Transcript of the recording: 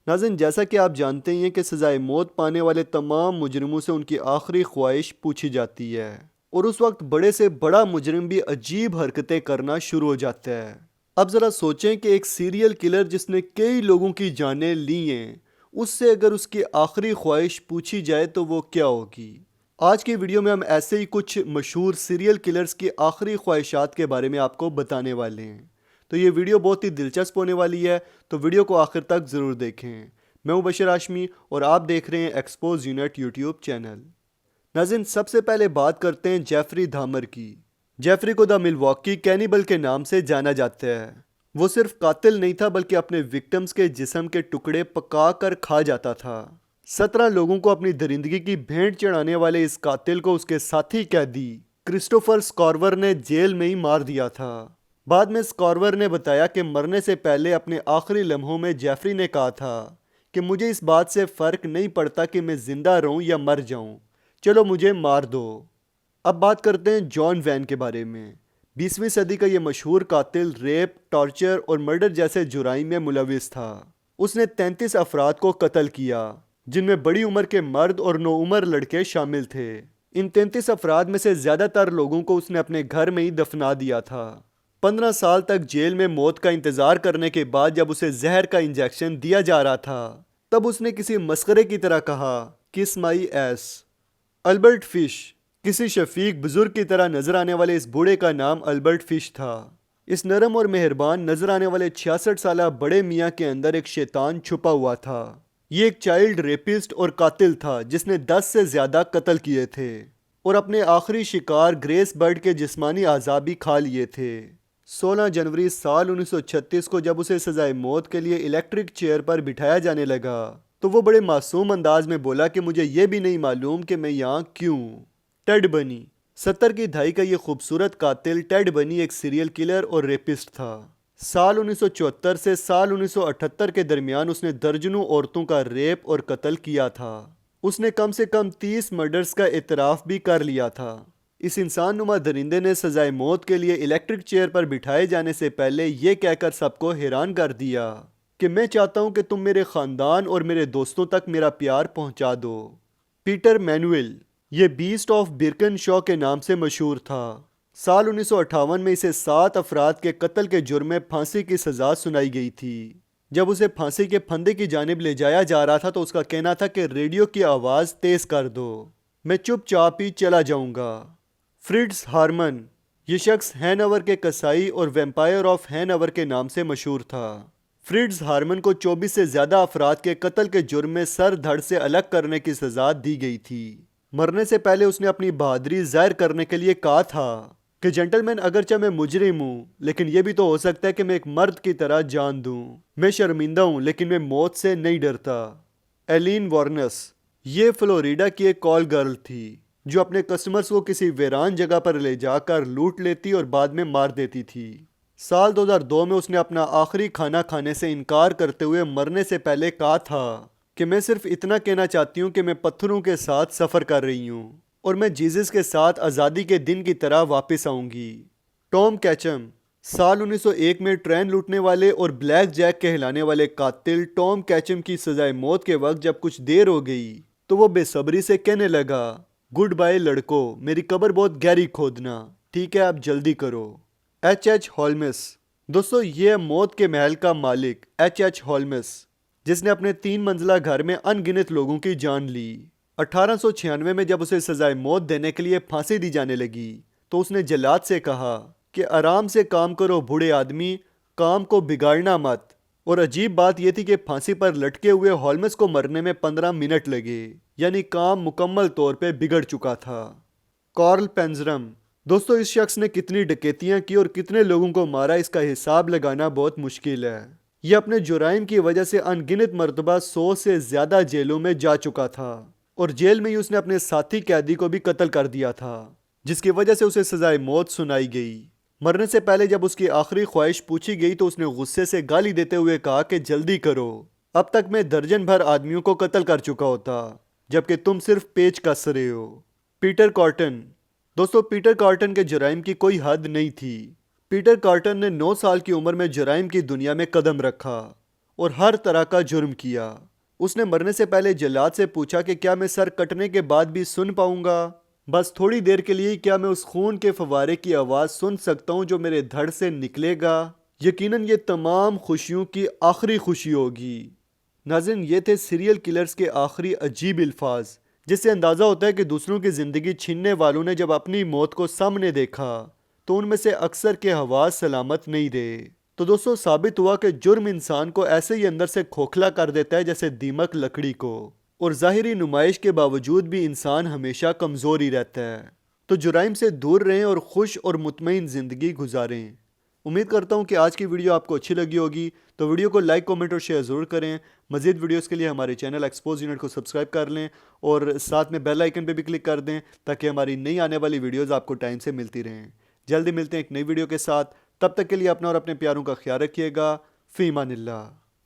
ناظرین، جیسا کہ آپ جانتے ہیں کہ سزائے موت پانے والے تمام مجرموں سے ان کی آخری خواہش پوچھی جاتی ہے، اور اس وقت بڑے سے بڑا مجرم بھی عجیب حرکتیں کرنا شروع ہو جاتا ہے۔ اب ذرا سوچیں کہ ایک سیریل کلر جس نے کئی لوگوں کی جانیں لی ہیں، اس سے اگر اس کی آخری خواہش پوچھی جائے تو وہ کیا ہوگی؟ آج کی ویڈیو میں ہم ایسے ہی کچھ مشہور سیریل کلرز کی آخری خواہشات کے بارے میں آپ کو بتانے والے ہیں، تو یہ ویڈیو بہت ہی دلچسپ ہونے والی ہے، تو ویڈیو کو آخر تک ضرور دیکھیں۔ میں ہوں بشیر ہاشمی اور آپ دیکھ رہے ہیں ایکسپوز یونٹ یوٹیوب چینل۔ ناظرین، سب سے پہلے بات کرتے ہیں جیفری دھامر کی۔ جیفری کو دا ملواکی کینیبل کے نام سے جانا جاتا ہے۔ وہ صرف قاتل نہیں تھا بلکہ اپنے وکٹمز کے جسم کے ٹکڑے پکا کر کھا جاتا تھا۔ 17 لوگوں کو اپنی درندگی کی بھینٹ چڑھانے والے اس قاتل کو اس کے ساتھی قیدی کرسٹوفر سکارور نے جیل میں ہی مار دیا تھا۔ بعد میں سکارور نے بتایا کہ مرنے سے پہلے اپنے آخری لمحوں میں جیفری نے کہا تھا کہ مجھے اس بات سے فرق نہیں پڑتا کہ میں زندہ رہوں یا مر جاؤں، چلو مجھے مار دو۔ اب بات کرتے ہیں جان وین کے بارے میں۔ 20ویں صدی کا یہ مشہور قاتل ریپ، ٹارچر اور مرڈر جیسے جرائم میں ملوث تھا۔ اس نے 33 افراد کو قتل کیا، جن میں بڑی عمر کے مرد اور نوعمر لڑکے شامل تھے۔ ان 33 افراد میں سے زیادہ تر لوگوں کو اس نے اپنے گھر میں ہی دفنا دیا تھا۔ 15 سال تک جیل میں موت کا انتظار کرنے کے بعد جب اسے زہر کا انجیکشن دیا جا رہا تھا، تب اس نے کسی مسخرے کی طرح کہا، کس مائی ایس۔ البرٹ فش، کسی شفیق بزرگ کی طرح نظر آنے والے اس بوڑھے کا نام البرٹ فش تھا۔ اس نرم اور مہربان نظر آنے والے 66 سالہ بڑے میاں کے اندر ایک شیطان چھپا ہوا تھا۔ یہ ایک چائلڈ ریپسٹ اور قاتل تھا جس نے 10 سے زیادہ قتل کیے تھے اور اپنے آخری شکار گریس برڈ کے جسمانی اعضاء بھی کھا لیے تھے۔ 16 جنوری سال 1936 کو جب اسے سزائے موت کے لیے الیکٹرک چیئر پر بٹھایا جانے لگا تو وہ بڑے معصوم انداز میں بولا کہ مجھے یہ بھی نہیں معلوم کہ میں یہاں کیوں۔ ٹیڈ بنی، 70 کی دہائی کا یہ خوبصورت قاتل ٹیڈ بنی ایک سیریل کلر اور ریپسٹ تھا۔ سال 1974 سے سال 1978 کے درمیان اس نے درجنوں عورتوں کا ریپ اور قتل کیا تھا۔ اس نے کم سے کم 30 مرڈرز کا اعتراف بھی کر لیا تھا۔ اس انسان نما درندے نے سزائے موت کے لیے الیکٹرک چیئر پر بٹھائے جانے سے پہلے یہ کہہ کر سب کو حیران کر دیا کہ میں چاہتا ہوں کہ تم میرے خاندان اور میرے دوستوں تک میرا پیار پہنچا دو۔ پیٹر مینوئل، یہ بیسٹ آف برکن شو کے نام سے مشہور تھا۔ سال 1958 میں اسے 7 افراد کے قتل کے جرم میں پھانسی کی سزا سنائی گئی تھی۔ جب اسے پھانسی کے پھندے کی جانب لے جایا جا رہا تھا تو اس کا کہنا تھا کہ ریڈیو کی آواز تیز کر دو، میں چپ چاپ ہی چلا جاؤں گا۔ فریٹز ہارمن، یہ شخص ہینوور کے کسائی اور ویمپائر آف ہینوور کے نام سے مشہور تھا۔ فریٹز ہارمن کو 24 سے زیادہ افراد کے قتل کے جرم میں سر دھڑ سے الگ کرنے کی سزا دی گئی تھی۔ مرنے سے پہلے اس نے اپنی بہادری ظاہر کرنے کے لیے کہا تھا کہ جنٹلمین، اگرچہ میں مجرم ہوں لیکن یہ بھی تو ہو سکتا ہے کہ میں ایک مرد کی طرح جان دوں۔ میں شرمندہ ہوں لیکن میں موت سے نہیں ڈرتا۔ ایلین وارنس، یہ فلوریڈا کی ایک کال گرل تھی جو اپنے کسٹمرز کو کسی ویران جگہ پر لے جا کر لوٹ لیتی اور بعد میں مار دیتی تھی۔ سال 2002 میں اس نے اپنا آخری کھانا کھانے سے انکار کرتے ہوئے مرنے سے پہلے کہا تھا کہ میں صرف اتنا کہنا چاہتی ہوں کہ میں پتھروں کے ساتھ سفر کر رہی ہوں اور میں جیزس کے ساتھ آزادی کے دن کی طرح واپس آؤں گی۔ ٹام کیچم، سال 1901 میں ٹرین لوٹنے والے اور بلیک جیک کہلانے والے قاتل ٹام کیچم کی سزائے موت کے وقت جب کچھ دیر ہو گئی تو وہ بے صبری سے کہنے لگا، گڈ بائے لڑکو، میری قبر بہت گہری کھودنا، ٹھیک ہے اب جلدی کرو۔ ایچ ہولمس، دوستو یہ ہے موت کے محل کا مالک ایچ ہولمس، جس نے اپنے 3 منزلہ گھر میں ان گنت لوگوں کی جان لی۔ 1896 میں جب اسے سزائے موت دینے کے لیے پھانسی دی جانے لگی تو اس نے جلاد سے کہا کہ آرام سے کام کرو بوڑھے آدمی، کام کو بگاڑنا مت۔ اور عجیب بات یہ تھی کہ پھانسی پر لٹکے ہوئے ہولمس کو مرنے میں 15 منٹ لگے، یعنی کام مکمل طور پہ بگڑ چکا تھا۔ کارل پینزرم، دوستو اس شخص نے کتنی ڈکیتیاں کی اور کتنے لوگوں کو مارا اس کا حساب لگانا بہت مشکل ہے۔ یہ اپنے جرائم کی وجہ سے ان گنت مرتبہ 100 سے زیادہ جیلوں میں جا چکا تھا اور جیل میں ہی اس نے اپنے ساتھی قیدی کو بھی قتل کر دیا تھا، جس کی وجہ سے اسے سزائے موت سنائی گئی۔ مرنے سے پہلے جب اس کی آخری خواہش پوچھی گئی تو اس نے غصے سے گالی دیتے ہوئے کہا کہ جلدی کرو، اب تک میں درجن بھر آدمیوں کو قتل کر چکا ہوتا جبکہ تم صرف پیچ کس رہے ہو۔ پیٹر کارٹن، دوستو پیٹر کارٹن کے جرائم کی کوئی حد نہیں تھی۔ پیٹر کارٹن نے 9 سال کی عمر میں جرائم کی دنیا میں قدم رکھا اور ہر طرح کا جرم کیا۔ اس نے مرنے سے پہلے جلاد سے پوچھا کہ کیا میں سر کٹنے کے بعد بھی سن پاؤں گا؟ بس تھوڑی دیر کے لیے کیا میں اس خون کے فوارے کی آواز سن سکتا ہوں جو میرے دھڑ سے نکلے گا؟ یقیناً یہ تمام خوشیوں کی آخری خوشی ہوگی۔ ناظرین، یہ تھے سیریل کلرز کے آخری عجیب الفاظ، جس سے اندازہ ہوتا ہے کہ دوسروں کی زندگی چھیننے والوں نے جب اپنی موت کو سامنے دیکھا تو ان میں سے اکثر کے حواس سلامت نہیں رہے۔ تو دوستو، ثابت ہوا کہ جرم انسان کو ایسے ہی اندر سے کھوکھلا کر دیتا ہے جیسے دیمک لکڑی کو، اور ظاہری نمائش کے باوجود بھی انسان ہمیشہ کمزور ہی رہتا ہے۔ تو جرائم سے دور رہیں اور خوش اور مطمئن زندگی گزاریں۔ امید کرتا ہوں کہ آج کی ویڈیو آپ کو اچھی لگی ہوگی، تو ویڈیو کو لائک، کمنٹ اور شیئر ضرور کریں۔ مزید ویڈیوز کے لیے ہمارے چینل ایکسپوز یونٹ کو سبسکرائب کر لیں اور ساتھ میں بیل آئیکن پہ بھی کلک کر دیں تاکہ ہماری نئی آنے والی ویڈیوز آپ کو ٹائم سے ملتی رہیں۔ جلدی ملتے ہیں ایک نئی ویڈیو کے ساتھ، تب تک کے لیے اپنا اور اپنے پیاروں کا خیال رکھیے گا۔ فی امان اللہ۔